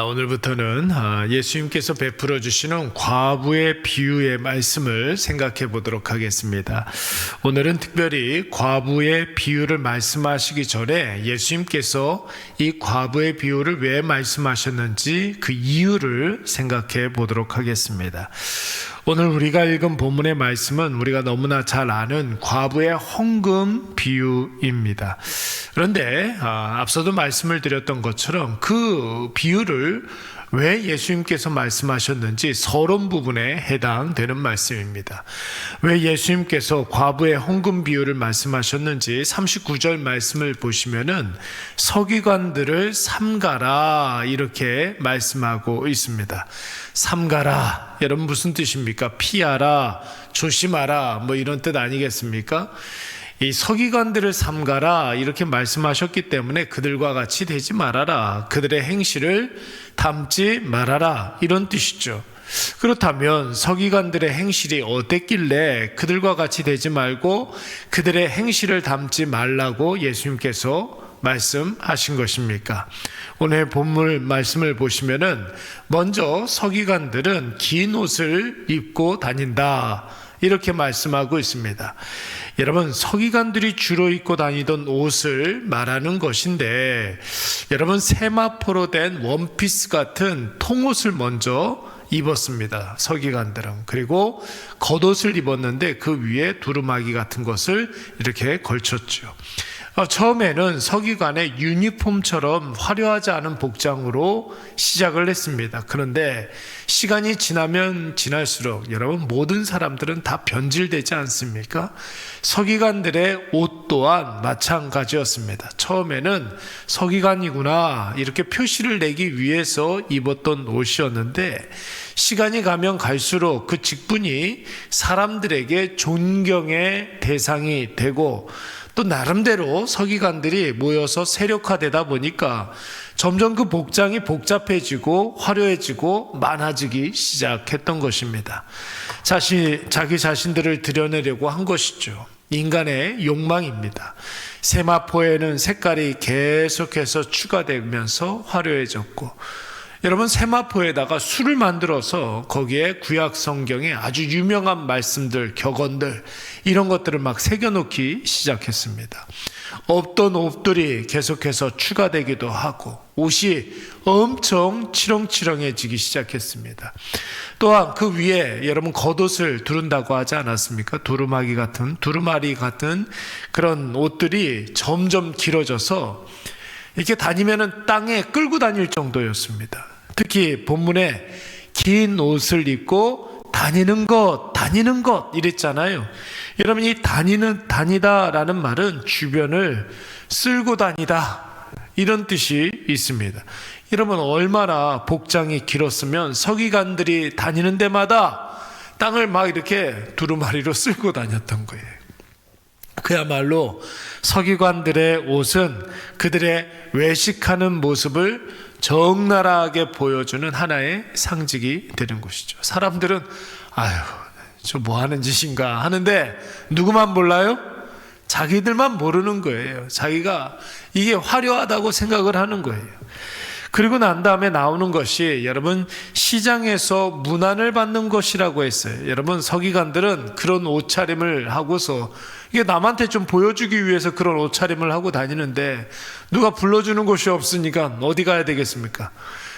오늘부터는 예수님께서 베풀어 주시는 과부의 비유의 말씀을 생각해 보도록 하겠습니다. 오늘은 특별히 과부의 비유를 말씀하시기 전에 예수님께서 이 과부의 비유를 왜 말씀하셨는지 그 이유를 생각해 보도록 하겠습니다. 오늘 우리가 읽은 본문의 말씀은 우리가 너무나 잘 아는 과부의 헌금 비유입니다. 그런데 앞서도 말씀을 드렸던 것처럼 그 비유를 왜 예수님께서 말씀하셨는지 서론 부분에 해당되는 말씀입니다. 왜 예수님께서 과부의 헌금 비유를 말씀하셨는지 39절 말씀을 보시면은 서기관들을 삼가라 이렇게 말씀하고 있습니다. 삼가라, 여러분 무슨 뜻입니까? 피하라, 조심하라, 뭐 이런 뜻 아니겠습니까? 이 서기관들을 삼가라 이렇게 말씀하셨기 때문에 그들과 같이 되지 말아라, 그들의 행실을 담지 말아라 이런 뜻이죠. 그렇다면 서기관들의 행실이 어땠길래 그들과 같이 되지 말고 그들의 행실을 담지 말라고 예수님께서 말씀하신 것입니까? 오늘 본문 말씀을 보시면은 먼저 서기관들은 긴 옷을 입고 다닌다 이렇게 말씀하고 있습니다. 여러분, 서기관들이 주로 입고 다니던 옷을 말하는 것인데, 여러분 세마포로 된 원피스 같은 통옷을 먼저 입었습니다. 서기관들은. 그리고 겉옷을 입었는데 그 위에 두루마기 같은 것을 이렇게 걸쳤죠. 처음에는 서기관의 유니폼처럼 화려하지 않은 복장으로 시작을 했습니다. 그런데 시간이 지나면 지날수록 여러분 모든 사람들은 다 변질되지 않습니까? 서기관들의 옷 또한 마찬가지였습니다. 처음에는 서기관이구나 이렇게 표시를 내기 위해서 입었던 옷이었는데 시간이 가면 갈수록 그 직분이 사람들에게 존경의 대상이 되고 또 나름대로 서기관들이 모여서 세력화되다 보니까 점점 그 복장이 복잡해지고 화려해지고 많아지기 시작했던 것입니다. 자기 자신들을 드러내려고 한 것이죠. 인간의 욕망입니다. 세마포에는 색깔이 계속해서 추가되면서 화려해졌고, 여러분 세마포에다가 술을 만들어서 거기에 구약 성경에 아주 유명한 말씀들, 격언들 이런 것들을 막 새겨놓기 시작했습니다. 없던 옷들이 계속해서 추가되기도 하고 옷이 엄청 치렁치렁해지기 시작했습니다. 또한 그 위에 여러분 겉옷을 두른다고 하지 않았습니까? 두루마리 같은 그런 옷들이 점점 길어져서 이렇게 다니면은 땅에 끌고 다닐 정도였습니다. 특히 본문에 긴 옷을 입고 다니는 것 이랬잖아요. 여러분 이 다니다라는 말은 주변을 쓸고 다니다 이런 뜻이 있습니다. 여러분 얼마나 복장이 길었으면 서기관들이 다니는 데마다 땅을 막 이렇게 두루마리로 쓸고 다녔던 거예요. 그야말로 서기관들의 옷은 그들의 외식하는 모습을 적나라하게 보여주는 하나의 상징이 되는 것이죠. 사람들은 저 뭐 하는 짓인가 하는데 누구만 몰라요? 자기들만 모르는 거예요. 자기가 이게 화려하다고 생각을 하는 거예요. 그리고 난 다음에 나오는 것이 여러분 시장에서 문안을 받는 것이라고 했어요. 여러분 서기관들은 그런 옷차림을 하고서 이게 남한테 좀 보여주기 위해서 그런 옷차림을 하고 다니는데 누가 불러주는 곳이 없으니까 어디 가야 되겠습니까?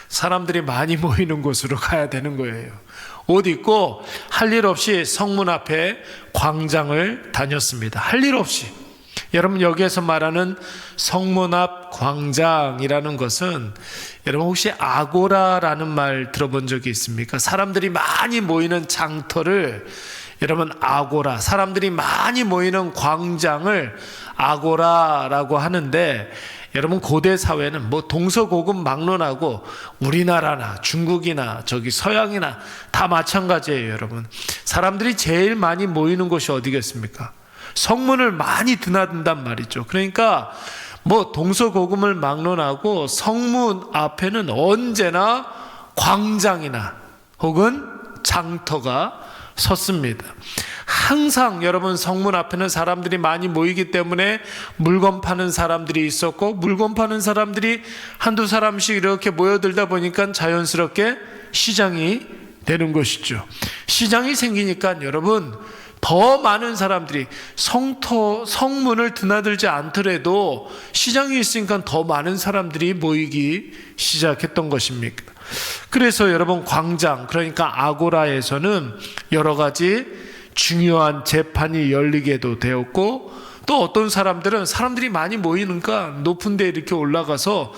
사람들이 많이 모이는 곳으로 가야 되는 거예요. 옷 입고 할 일 없이 성문 앞에 광장을 다녔습니다. 할 일 없이. 여러분 여기에서 말하는 성문 앞 광장이라는 것은 여러분 혹시 아고라라는 말 들어본 적이 있습니까? 사람들이 많이 모이는 장터를 여러분 아고라, 사람들이 많이 모이는 광장을 아고라라고 하는데 여러분 고대 사회는 뭐 동서고금 막론하고 우리나라나 중국이나 저기 서양이나 다 마찬가지예요. 여러분 사람들이 제일 많이 모이는 곳이 어디겠습니까? 성문을 많이 드나든단 말이죠. 그러니까 뭐 동서고금을 막론하고 성문 앞에는 언제나 광장이나 혹은 장터가 섰습니다. 항상 여러분 성문 앞에는 사람들이 많이 모이기 때문에 물건 파는 사람들이 있었고, 물건 파는 사람들이 한두 사람씩 이렇게 모여들다 보니까 자연스럽게 시장이 되는 것이죠. 시장이 생기니까 여러분 더 많은 사람들이 성문을 드나들지 않더라도 시장이 있으니까 더 많은 사람들이 모이기 시작했던 것입니다. 그래서 여러분 광장, 그러니까 아고라에서는 여러 가지 중요한 재판이 열리게도 되었고, 또 어떤 사람들은 사람들이 많이 모이니까 높은 데 이렇게 올라가서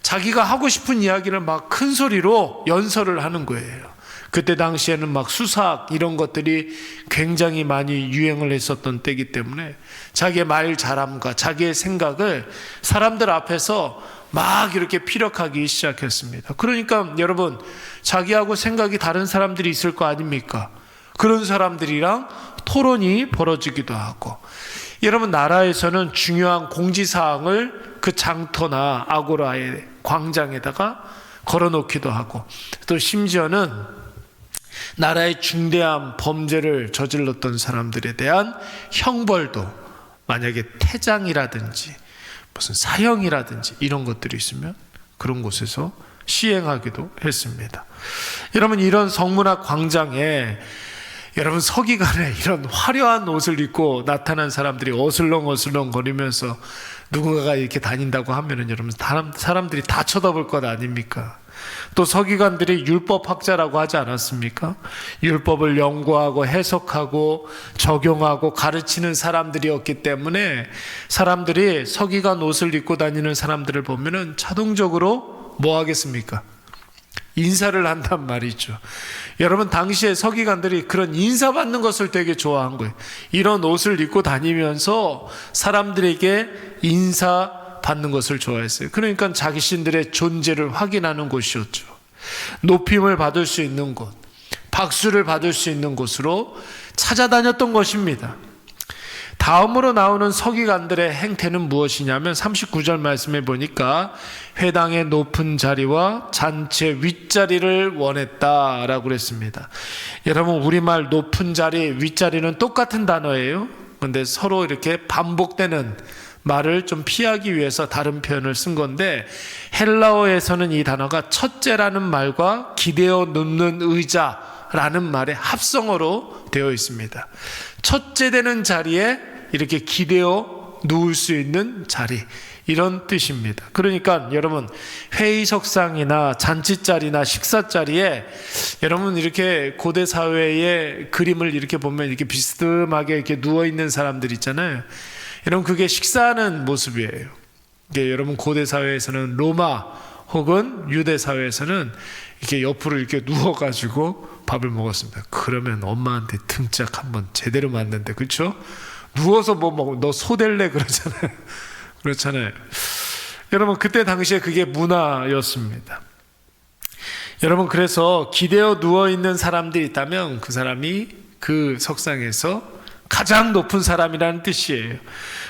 자기가 하고 싶은 이야기를 막 큰 소리로 연설을 하는 거예요. 그때 당시에는 막 수사학 이런 것들이 굉장히 많이 유행을 했었던 때이기 때문에 자기의 말 잘함과 자기의 생각을 사람들 앞에서 막 이렇게 피력하기 시작했습니다. 그러니까 여러분 자기하고 생각이 다른 사람들이 있을 거 아닙니까? 그런 사람들이랑 토론이 벌어지기도 하고, 여러분 나라에서는 중요한 공지사항을 그 장터나 아고라의 광장에다가 걸어놓기도 하고, 또 심지어는 나라의 중대한 범죄를 저질렀던 사람들에 대한 형벌도, 만약에 퇴장이라든지 무슨 사형이라든지 이런 것들이 있으면 그런 곳에서 시행하기도 했습니다. 여러분 이런 성문앞 광장에 여러분 서기관에 이런 화려한 옷을 입고 나타난 사람들이 어슬렁어슬렁 거리면서 누군가가 이렇게 다닌다고 하면은 여러분 사람들이 다 쳐다볼 것 아닙니까? 또 서기관들이 율법학자라고 하지 않았습니까? 율법을 연구하고 해석하고 적용하고 가르치는 사람들이었기 때문에 사람들이 서기관 옷을 입고 다니는 사람들을 보면은 자동적으로 뭐 하겠습니까? 인사를 한단 말이죠. 여러분 당시에 서기관들이 그런 인사받는 것을 되게 좋아한 거예요. 이런 옷을 입고 다니면서 사람들에게 인사받는 것을 좋아했어요. 그러니까 자신들의 존재를 확인하는 곳이었죠. 높임을 받을 수 있는 곳, 박수를 받을 수 있는 곳으로 찾아다녔던 것입니다. 다음으로 나오는 서기관들의 행태는 무엇이냐면 39절 말씀에 보니까 회당의 높은 자리와 잔치 윗자리를 원했다라고 그랬습니다. 여러분 우리말 높은 자리, 윗자리는 똑같은 단어예요. 그런데 서로 이렇게 반복되는 말을 좀 피하기 위해서 다른 표현을 쓴 건데, 헬라어에서는 이 단어가 첫째라는 말과 기대어 눕는 의자라는 말의 합성어로 되어 있습니다. 첫째 되는 자리에 이렇게 기대어 누울 수 있는 자리, 이런 뜻입니다. 그러니까 여러분 회의석상이나 잔치자리나 식사자리에 여러분 이렇게 고대 사회의 그림을 이렇게 보면 이렇게 비스듬하게 이렇게 누워 있는 사람들 있잖아요. 여러분 그게 식사하는 모습이에요. 이게 여러분 고대 사회에서는 로마 혹은 유대 사회에서는 이렇게 옆으로 이렇게 누워가지고 밥을 먹었습니다. 그러면 엄마한테 등짝 한번 제대로 맞는데, 그렇죠? 누워서 뭐 먹어, 너 소될래 그러잖아요. 그렇잖아요. 여러분 그때 당시에 그게 문화였습니다. 여러분 그래서 기대어 누워 있는 사람들이 있다면 그 사람이 그 석상에서 가장 높은 사람이라는 뜻이에요.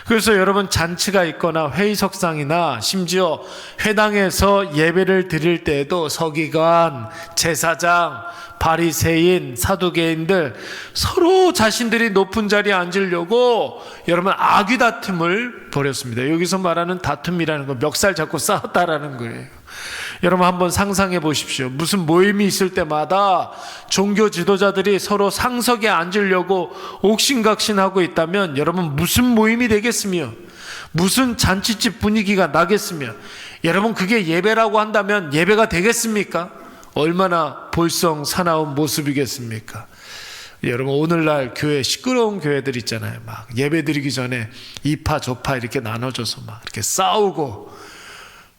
그래서 여러분 잔치가 있거나 회의석상이나 심지어 회당에서 예배를 드릴 때에도 서기관, 제사장, 바리새인, 사두개인들 서로 자신들이 높은 자리에 앉으려고 여러분 아귀다툼을 벌였습니다. 여기서 말하는 다툼이라는 건 멱살 잡고 싸웠다라는 거예요. 여러분 한번 상상해 보십시오. 무슨 모임이 있을 때마다 종교 지도자들이 서로 상석에 앉으려고 옥신각신하고 있다면 여러분 무슨 모임이 되겠으며 무슨 잔치집 분위기가 나겠으며, 여러분 그게 예배라고 한다면 예배가 되겠습니까? 얼마나 볼썽사나운 모습이겠습니까? 여러분 오늘날 교회 시끄러운 교회들 있잖아요. 막 예배 드리기 전에 이파 저파 이렇게 나눠져서 막 이렇게 싸우고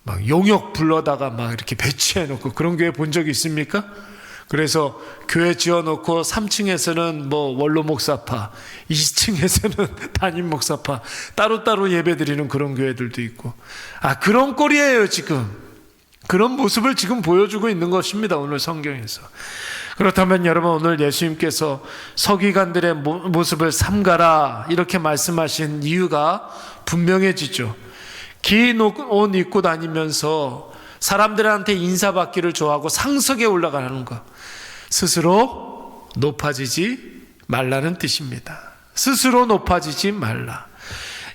막 용역 불러다가 막 이렇게 배치해 놓고 그런 교회 본 적 있습니까? 그래서 교회 지어놓고 3층에서는 뭐 원로 목사파, 2층에서는 담임 목사파 따로따로 예배 드리는 그런 교회들도 있고, 그런 꼴이에요 지금. 그런 모습을 지금 보여주고 있는 것입니다 오늘 성경에서. 그렇다면 여러분 오늘 예수님께서 서기관들의 모습을 삼가라 이렇게 말씀하신 이유가 분명해지죠. 긴 옷 입고 다니면서 사람들한테 인사받기를 좋아하고 상석에 올라가는 것, 스스로 높아지지 말라는 뜻입니다. 스스로 높아지지 말라.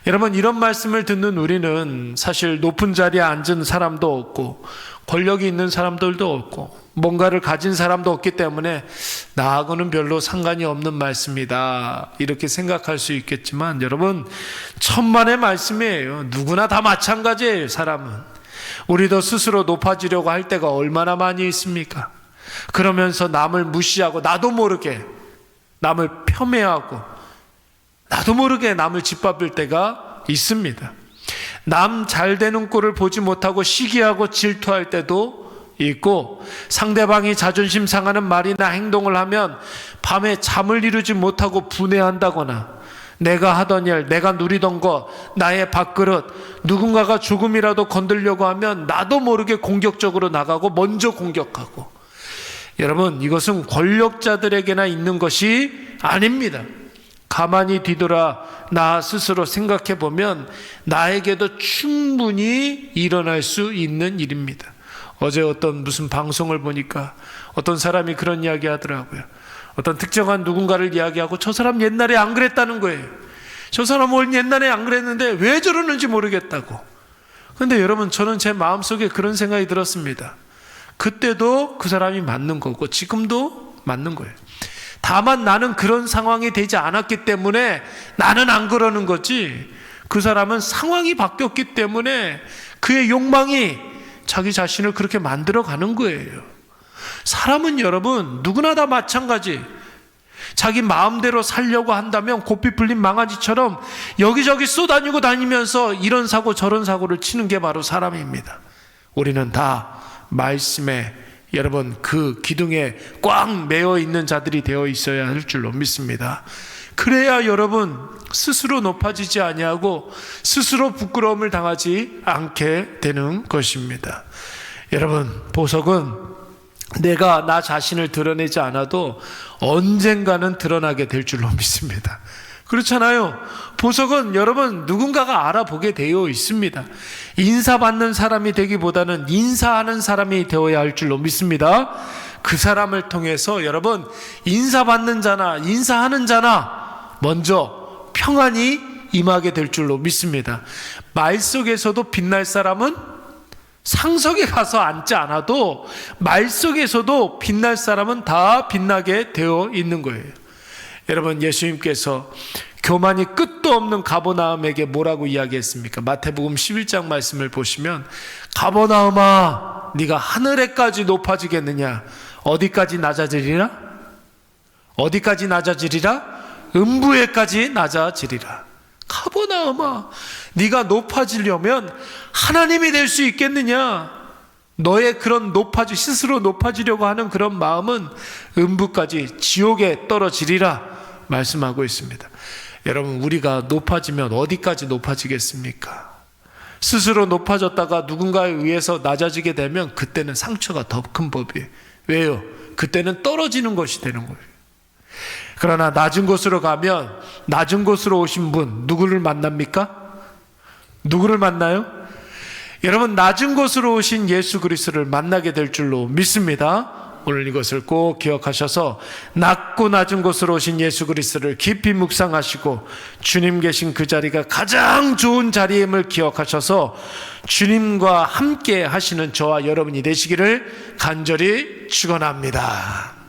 여러분, 이런 말씀을 듣는 우리는 사실 높은 자리에 앉은 사람도 없고 권력이 있는 사람들도 없고 뭔가를 가진 사람도 없기 때문에 나하고는 별로 상관이 없는 말씀이다 이렇게 생각할 수 있겠지만, 여러분, 천만의 말씀이에요. 누구나 다 마찬가지예요. 사람은 우리도 스스로 높아지려고 할 때가 얼마나 많이 있습니까? 그러면서 남을 무시하고 나도 모르게 남을 폄훼하고 나도 모르게 남을 짓밟을 때가 있습니다. 남 잘 되는 꼴을 보지 못하고 시기하고 질투할 때도 있고, 상대방이 자존심 상하는 말이나 행동을 하면 밤에 잠을 이루지 못하고 분해한다거나, 내가 하던 일, 내가 누리던 것, 나의 밥그릇, 누군가가 조금이라도 건들려고 하면 나도 모르게 공격적으로 나가고 먼저 공격하고. 여러분, 이것은 권력자들에게나 있는 것이 아닙니다. 가만히 뒤돌아 나 스스로 생각해 보면 나에게도 충분히 일어날 수 있는 일입니다. 어제 어떤 무슨 방송을 보니까 어떤 사람이 그런 이야기 하더라고요. 어떤 특정한 누군가를 이야기하고 저 사람 옛날에 안 그랬다는 거예요. 저 사람은 옛날에 안 그랬는데 왜 저러는지 모르겠다고. 그런데 여러분, 저는 제 마음속에 그런 생각이 들었습니다. 그때도 그 사람이 맞는 거고 지금도 맞는 거예요. 다만 나는 그런 상황이 되지 않았기 때문에 나는 안 그러는 거지, 그 사람은 상황이 바뀌었기 때문에 그의 욕망이 자기 자신을 그렇게 만들어 가는 거예요. 사람은 여러분 누구나 다 마찬가지. 자기 마음대로 살려고 한다면 고삐 풀린 망아지처럼 여기저기 쏘다니고 다니면서 이런 사고 저런 사고를 치는 게 바로 사람입니다. 우리는 다 말씀에, 여러분, 그 기둥에 꽉 매어 있는 자들이 되어 있어야 할 줄로 믿습니다. 그래야 여러분 스스로 높아지지 아니하고 스스로 부끄러움을 당하지 않게 되는 것입니다. 여러분, 보석은 내가 나 자신을 드러내지 않아도 언젠가는 드러나게 될 줄로 믿습니다. 그렇잖아요. 보석은 여러분 누군가가 알아보게 되어 있습니다. 인사받는 사람이 되기보다는 인사하는 사람이 되어야 할 줄로 믿습니다. 그 사람을 통해서 여러분 인사받는 자나 인사하는 자나 먼저 평안이 임하게 될 줄로 믿습니다. 말 속에서도 빛날 사람은 상석에 가서 앉지 않아도 말 속에서도 빛날 사람은 다 빛나게 되어 있는 거예요. 여러분, 예수님께서 교만이 끝도 없는 가버나움에게 뭐라고 이야기했습니까? 마태복음 11장 말씀을 보시면, 가버나움아 네가 하늘에까지 높아지겠느냐? 어디까지 낮아지리라? 어디까지 낮아지리라? 음부에까지 낮아지리라. 가버나움아, 네가 높아지려면 하나님이 될 수 있겠느냐? 너의 그런 스스로 높아지려고 하는 그런 마음은 음부까지, 지옥에 떨어지리라 말씀하고 있습니다. 여러분, 우리가 높아지면 어디까지 높아지겠습니까? 스스로 높아졌다가 누군가에 의해서 낮아지게 되면 그때는 상처가 더 큰 법이에요. 왜요? 그때는 떨어지는 것이 되는 거예요. 그러나 낮은 곳으로 가면 낮은 곳으로 오신 분 누구를 만납니까? 누구를 만나요? 여러분, 낮은 곳으로 오신 예수 그리스도를 만나게 될 줄로 믿습니다. 오늘 이것을 꼭 기억하셔서 낮고 낮은 곳으로 오신 예수 그리스도를 깊이 묵상하시고 주님 계신 그 자리가 가장 좋은 자리임을 기억하셔서 주님과 함께 하시는 저와 여러분이 되시기를 간절히 축원합니다.